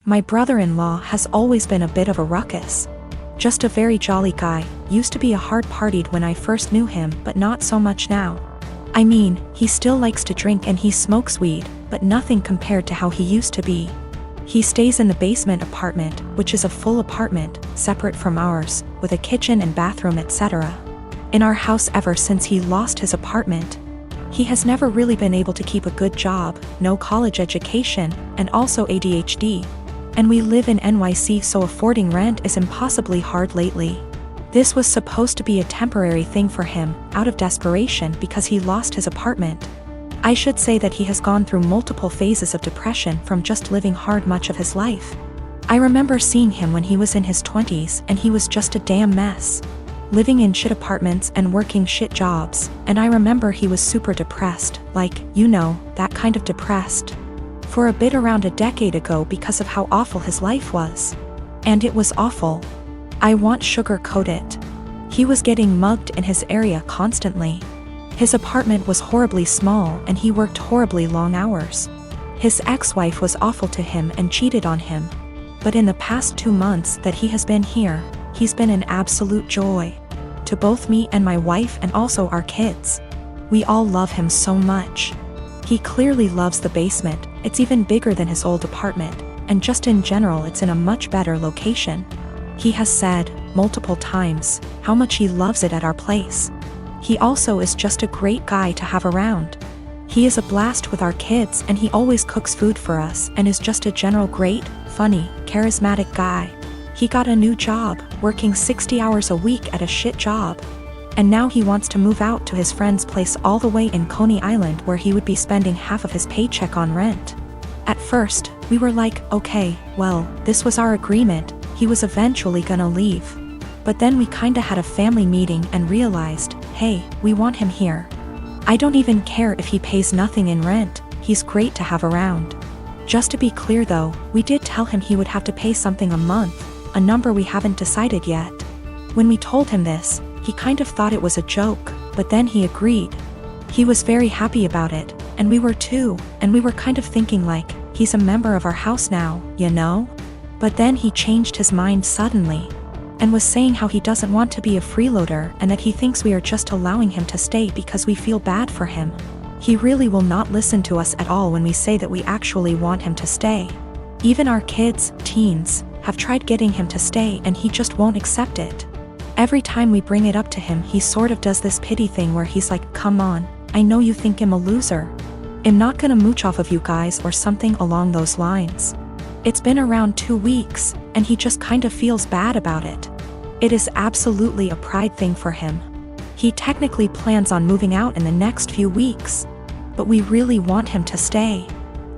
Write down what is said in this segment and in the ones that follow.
My brother-in-law has always been a bit of a ruckus. Just a very jolly guy, used to be a hard-partied when I first knew him, but not so much now. I mean, he still likes to drink and he smokes weed, but nothing compared to how he used to be. He stays in the basement apartment, which is a full apartment, separate from ours, with a kitchen and bathroom etc. In our house ever since he lost his apartment. He has never really been able to keep a good job, no college education, and also ADHD. And we live in NYC, so affording rent is impossibly hard lately. This was supposed to be a temporary thing for him, out of desperation because he lost his apartment. I should say that he has gone through multiple phases of depression from just living hard much of his life. I remember seeing him when he was in his 20s and he was just a damn mess. Living in shit apartments and working shit jobs, and I remember he was super depressed, like, you know, that kind of depressed. For a bit around a decade ago because of how awful his life was. And it was awful. I won't sugarcoat it. He was getting mugged in his area constantly. His apartment was horribly small and he worked horribly long hours. His ex-wife was awful to him and cheated on him. But in the past 2 months that he has been here, he's been an absolute joy. To both me and my wife and also our kids. We all love him so much. He clearly loves the basement, it's even bigger than his old apartment, and just in general it's in a much better location. He has said, multiple times, how much he loves it at our place. He also is just a great guy to have around. He is a blast with our kids and he always cooks food for us and is just a general great, funny, charismatic guy. He got a new job, working 60 hours a week at a shit job. And now he wants to move out to his friend's place all the way in Coney Island where he would be spending half of his paycheck on rent. At first, we were like, okay, well, this was our agreement, he was eventually gonna leave. But then we kinda had a family meeting and realized, hey, we want him here. I don't even care if he pays nothing in rent, he's great to have around. Just to be clear though, we did tell him he would have to pay something a month, a number we haven't decided yet. When we told him this, he kind of thought it was a joke, but then he agreed. He was very happy about it, and we were too, and we were kind of thinking like, he's a member of our house now, you know? But then he changed his mind suddenly, and was saying how he doesn't want to be a freeloader and that he thinks we are just allowing him to stay because we feel bad for him. He really will not listen to us at all when we say that we actually want him to stay. Even our kids, teens, have tried getting him to stay and he just won't accept it. Every time we bring it up to him he sort of does this pity thing where he's like, come on, I know you think I'm a loser. I'm not gonna mooch off of you guys or something along those lines. It's been around 2 weeks, and he just kind of feels bad about it. It is absolutely a pride thing for him. He technically plans on moving out in the next few weeks. But we really want him to stay.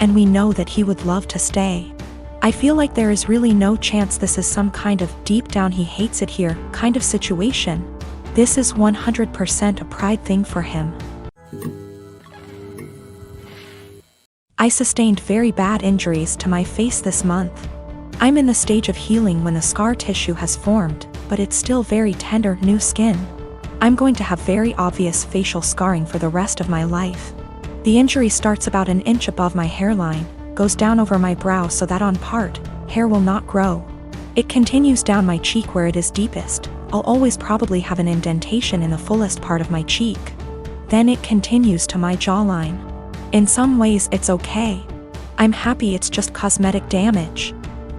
And we know that he would love to stay. I feel like there is really no chance this is some kind of deep down he hates it here kind of situation. This is 100% a pride thing for him. I sustained very bad injuries to my face this month. I'm in the stage of healing when the scar tissue has formed, but it's still very tender new skin. I'm going to have very obvious facial scarring for the rest of my life. The injury starts about an inch above my hairline, goes down over my brow so that on part, hair will not grow. It continues down my cheek where it is deepest. I'll always probably have an indentation in the fullest part of my cheek. Then it continues to my jawline. In some ways it's okay. I'm happy it's just cosmetic damage.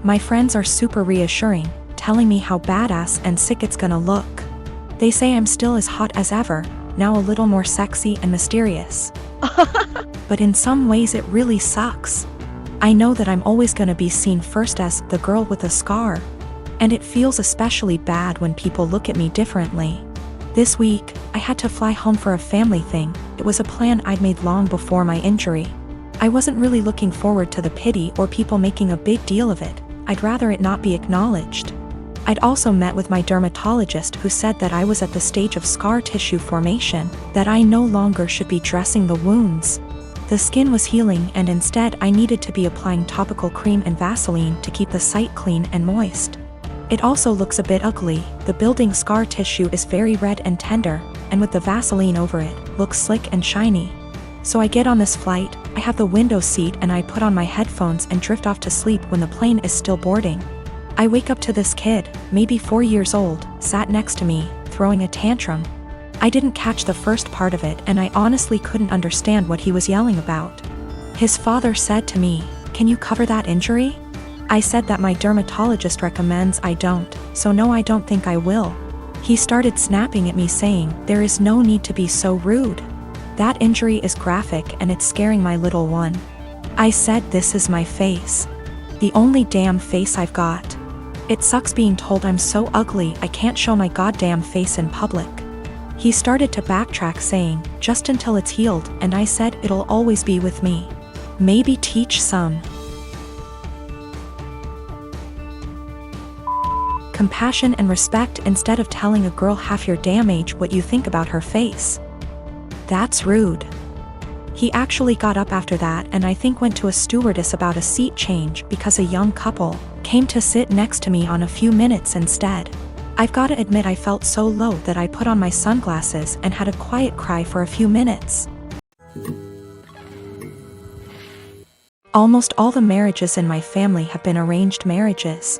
My friends are super reassuring, telling me how badass and sick it's gonna look. They say I'm still as hot as ever, now a little more sexy and mysterious. But in some ways it really sucks. I know that I'm always gonna be seen first as the girl with a scar. And it feels especially bad when people look at me differently. This week, I had to fly home for a family thing. It was a plan I'd made long before my injury. I wasn't really looking forward to the pity or people making a big deal of it. I'd rather it not be acknowledged. I'd also met with my dermatologist who said that I was at the stage of scar tissue formation, that I no longer should be dressing the wounds. The skin was healing and instead I needed to be applying topical cream and Vaseline to keep the site clean and moist. It also looks a bit ugly. The building scar tissue is very red and tender, and with the Vaseline over it, looks slick and shiny. So I get on this flight, I have the window seat and I put on my headphones and drift off to sleep when the plane is still boarding. I wake up to this kid, maybe 4 years old, sat next to me, throwing a tantrum. I didn't catch the first part of it and I honestly couldn't understand what he was yelling about. His father said to me, "Can you cover that injury?" I said that my dermatologist recommends I don't, so no, I don't think I will. He started snapping at me saying, "There is no need to be so rude. That injury is graphic and it's scaring my little one." I said, "This is my face. The only damn face I've got. It sucks being told I'm so ugly I can't show my goddamn face in public." He started to backtrack saying, "Just until it's healed," and I said, "It'll always be with me. Maybe teach some compassion and respect instead of telling a girl half your damn age what you think about her face. That's rude." He actually got up after that and I think went to a stewardess about a seat change because a young couple came to sit next to me on a few minutes instead. I've gotta admit I felt so low that I put on my sunglasses and had a quiet cry for a few minutes. Almost all the marriages in my family have been arranged marriages.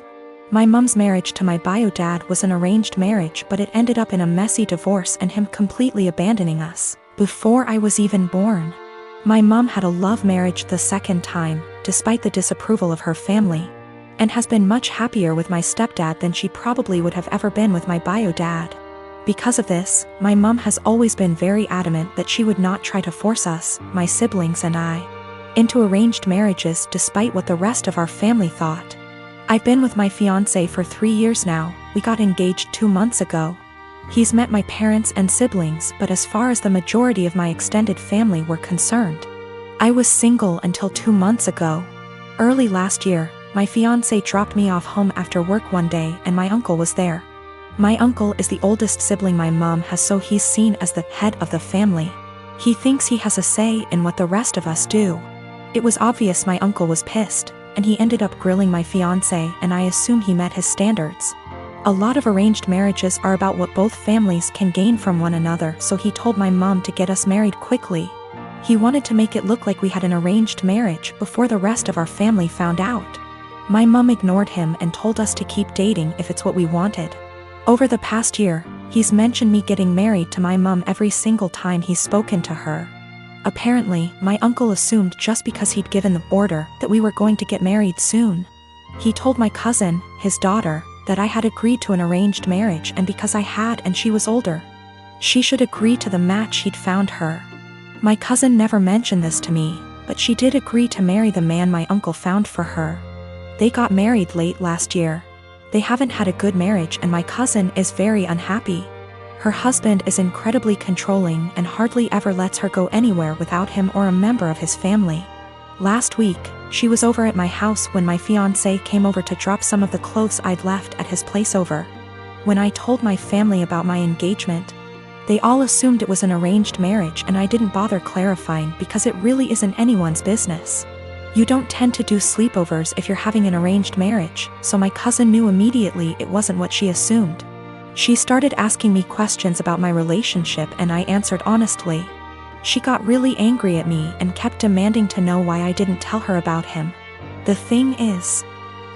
My mom's marriage to my bio dad was an arranged marriage, but it ended up in a messy divorce and him completely abandoning us before I was even born. My mom had a love marriage the second time, despite the disapproval of her family, and has been much happier with my stepdad than she probably would have ever been with my bio dad. Because of this, my mom has always been very adamant that she would not try to force us, my siblings and I, into arranged marriages despite what the rest of our family thought. I've been with my fiancé for 3 years now. We got engaged 2 months ago. He's met my parents and siblings, but as far as the majority of my extended family were concerned, I was single until 2 months ago. Early last year, my fiancé dropped me off home after work one day and my uncle was there. My uncle is the oldest sibling my mom has, so he's seen as the head of the family. He thinks he has a say in what the rest of us do. It was obvious my uncle was pissed, and he ended up grilling my fiancé, and I assume he met his standards. A lot of arranged marriages are about what both families can gain from one another, so he told my mom to get us married quickly. He wanted to make it look like we had an arranged marriage before the rest of our family found out. My mom ignored him and told us to keep dating if it's what we wanted. Over the past year, he's mentioned me getting married to my mom every single time he's spoken to her. Apparently, my uncle assumed just because he'd given the order that we were going to get married soon. He told my cousin, his daughter, that I had agreed to an arranged marriage, and because I had and she was older, she should agree to the match he'd found her. My cousin never mentioned this to me, but she did agree to marry the man my uncle found for her. They got married late last year. They haven't had a good marriage and my cousin is very unhappy. Her husband is incredibly controlling and hardly ever lets her go anywhere without him or a member of his family. Last week, she was over at my house when my fiancé came over to drop some of the clothes I'd left at his place over. When I told my family about my engagement, they all assumed it was an arranged marriage and I didn't bother clarifying because it really isn't anyone's business. You don't tend to do sleepovers if you're having an arranged marriage, so my cousin knew immediately it wasn't what she assumed. She started asking me questions about my relationship and I answered honestly. She got really angry at me and kept demanding to know why I didn't tell her about him. The thing is,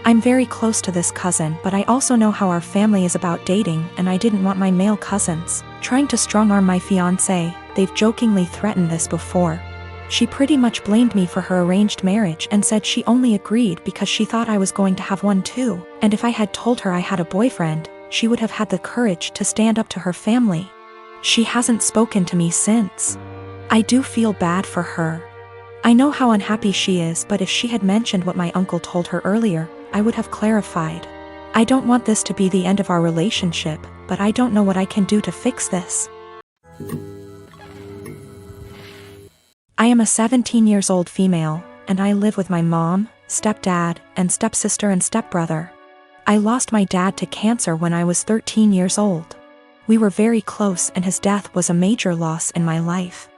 I'm very close to this cousin, but I also know how our family is about dating and I didn't want my male cousins trying to strong-arm my fiancé. They've jokingly threatened this before. She pretty much blamed me for her arranged marriage and said she only agreed because she thought I was going to have one too, and if I had told her I had a boyfriend, she would have had the courage to stand up to her family. She hasn't spoken to me since. I do feel bad for her. I know how unhappy she is, but if she had mentioned what my uncle told her earlier, I would have clarified. I don't want this to be the end of our relationship, but I don't know what I can do to fix this. I am a 17-year-old female, and I live with my mom, stepdad, and stepsister and stepbrother. I lost my dad to cancer when I was 13 years old. We were very close and his death was a major loss in my life.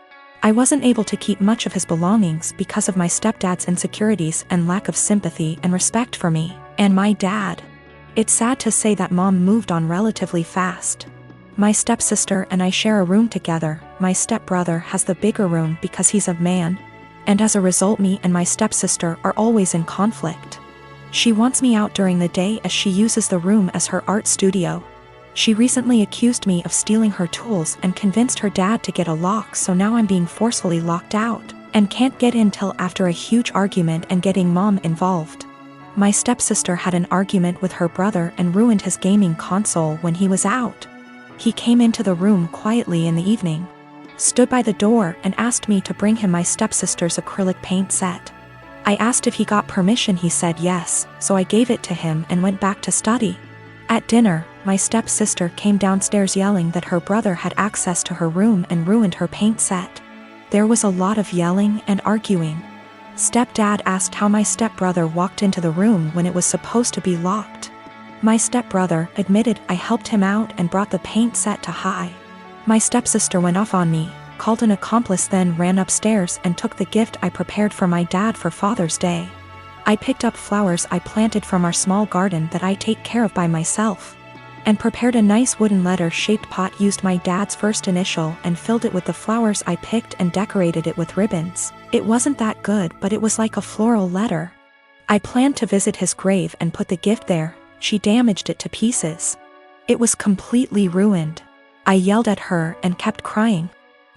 I wasn't able to keep much of his belongings because of my stepdad's insecurities and lack of sympathy and respect for me, and my dad. It's sad to say that mom moved on relatively fast. My stepsister and I share a room together. My stepbrother has the bigger room because he's a man. And as a result, me and my stepsister are always in conflict. She wants me out during the day as she uses the room as her art studio. She recently accused me of stealing her tools and convinced her dad to get a lock, so now I'm being forcefully locked out and can't get in till after a huge argument and getting mom involved. My stepsister had an argument with her brother and ruined his gaming console when he was out. He came into the room quietly in the evening, stood by the door and asked me to bring him my stepsister's acrylic paint set. I asked if he got permission. He said yes, so I gave it to him and went back to study. At dinner, my stepsister came downstairs yelling that her brother had access to her room and ruined her paint set. There was a lot of yelling and arguing. Stepdad asked how my stepbrother walked into the room when it was supposed to be locked. My stepbrother admitted I helped him out and brought the paint set to high. My stepsister went off on me, called an accomplice, then ran upstairs and took the gift I prepared for my dad for Father's Day. I picked up flowers I planted from our small garden that I take care of by myself, and prepared a nice wooden letter-shaped pot, used my dad's first initial and filled it with the flowers I picked and decorated it with ribbons. It wasn't that good, but it was like a floral letter. I planned to visit his grave and put the gift there. She damaged it to pieces. It was completely ruined. I yelled at her and kept crying.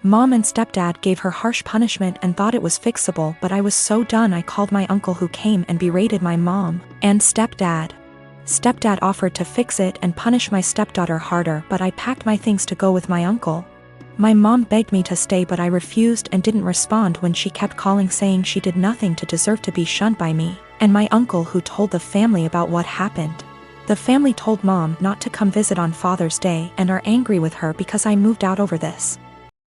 Mom and stepdad gave her harsh punishment and thought it was fixable, but I was so done I called my uncle, who came and berated my mom and stepdad. Stepdad offered to fix it and punish my stepdaughter harder, but I packed my things to go with my uncle. My mom begged me to stay, but I refused and didn't respond when she kept calling saying she did nothing to deserve to be shunned by me and my uncle, who told the family about what happened. The family told mom not to come visit on Father's Day and are angry with her because I moved out over this.